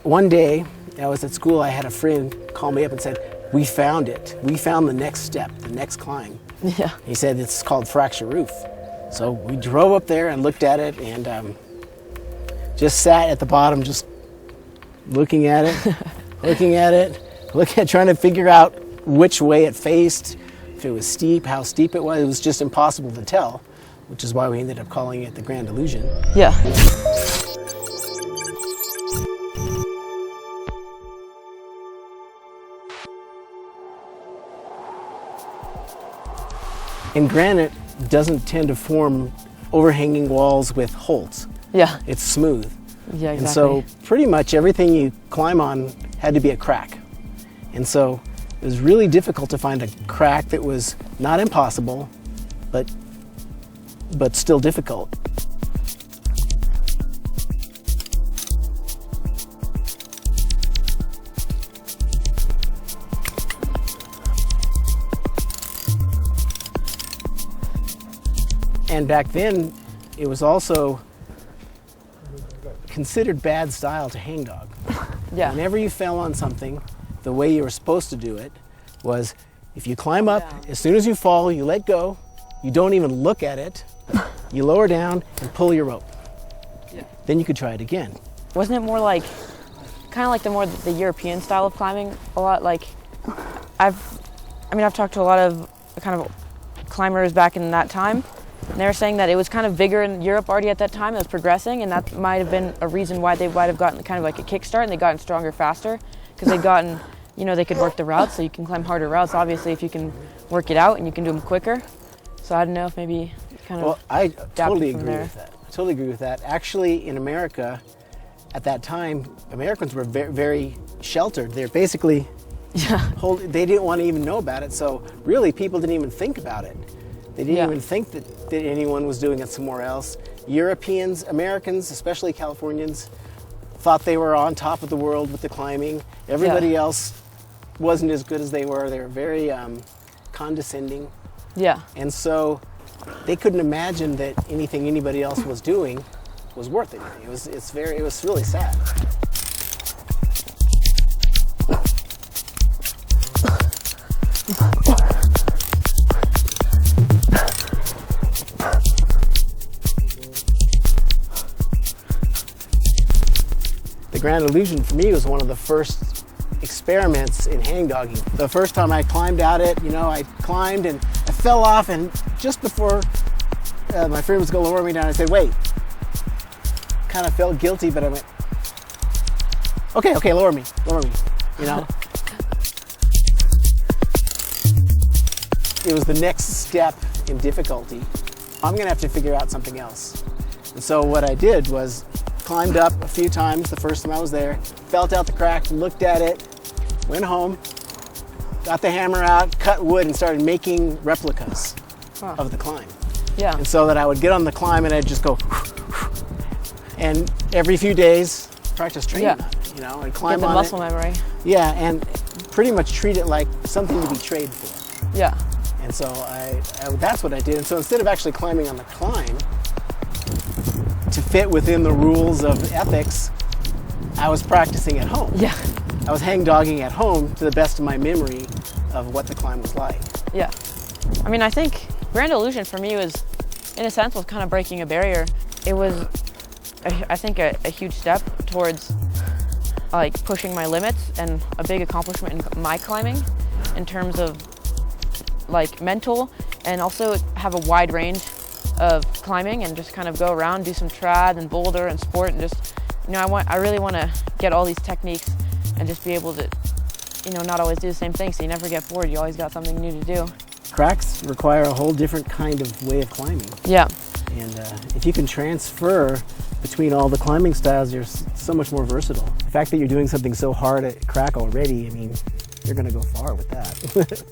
one day, I was at school, I had a friend call me up and said, we found it. We found the next step, the next climb. Yeah. He said it's called fracture roof. So we drove up there and looked at it and just sat at the bottom, just looking at it, trying to figure out which way it faced, if it was steep, how steep it was. It was just impossible to tell, which is why we ended up calling it the Grand Illusion. Yeah. And granite doesn't tend to form overhanging walls with holes. Yeah. It's smooth. Yeah, exactly. And so pretty much everything you climb on had to be a crack. And so it was really difficult to find a crack that was not impossible, but still difficult. And back then, it was also considered bad style to hang dog. Yeah. Whenever you fell on something, the way you were supposed to do it was if you climb up, as soon as you fall, you let go, you don't even look at it, you lower down and pull your rope. Yeah. Then you could try it again. Wasn't it more like, kind of like the European style of climbing a lot? Like, I've talked to a lot of kind of climbers back in that time, and they were saying that it was kind of bigger in Europe already at that time. It was progressing, and that might have been a reason why they might have gotten kind of like a kickstart, and they gotten stronger faster, because they'd gotten, you know, they could work the routes, so you can climb harder routes, obviously, if you can work it out and you can do them quicker. So I don't know if maybe kind of. Well, I totally from agree there. with that. I totally agree with that. Actually, in America, at that time, Americans were very, very sheltered. They're basically, they didn't want to even know about it, so really people didn't even think about it. They didn't even think that anyone was doing it somewhere else. Europeans, Americans, especially Californians, thought they were on top of the world with the climbing. Everybody else wasn't as good as they were. They were very condescending. Yeah. And so they couldn't imagine that anything anybody else was doing was worth anything. It was really sad. The Grand Illusion for me was one of the first experiments in hang dogging. The first time I climbed out it, you know, I climbed and I fell off, and just before my friend was going to lower me down, I said, wait. Kind of felt guilty, but I went, okay, lower me, you know. It was the next step in difficulty. I'm going to have to figure out something else. And so what I did was climbed up a few times the first time I was there, felt out the crack, looked at it, went home, got the hammer out, cut wood, and started making replicas of the climb. Yeah. And so that I would get on the climb and I'd just go, and every few days practice training on it, you know, and climb Get the on muscle it. memory. Yeah, and pretty much treat it like something to be trained for. Yeah. And so that's what I did. And so instead of actually climbing on the climb, to fit within the rules of ethics, I was practicing at home. Yeah. I was hang dogging at home to the best of my memory of what the climb was like. Yeah. I mean, I think Grand Illusion for me was, in a sense, was kind of breaking a barrier. It was, I think, a huge step towards like pushing my limits, and a big accomplishment in my climbing in terms of like mental, and also have a wide range of climbing and just kind of go around, do some trad and boulder and sport, and just, you know, I really want to get all these techniques and just be able to, you know, not always do the same thing, so you never get bored. You always got something new to do. Cracks require a whole different kind of way of climbing. Yeah. And if you can transfer between all the climbing styles, you're so much more versatile. The fact that you're doing something so hard at crack already, I mean, you're going to go far with that.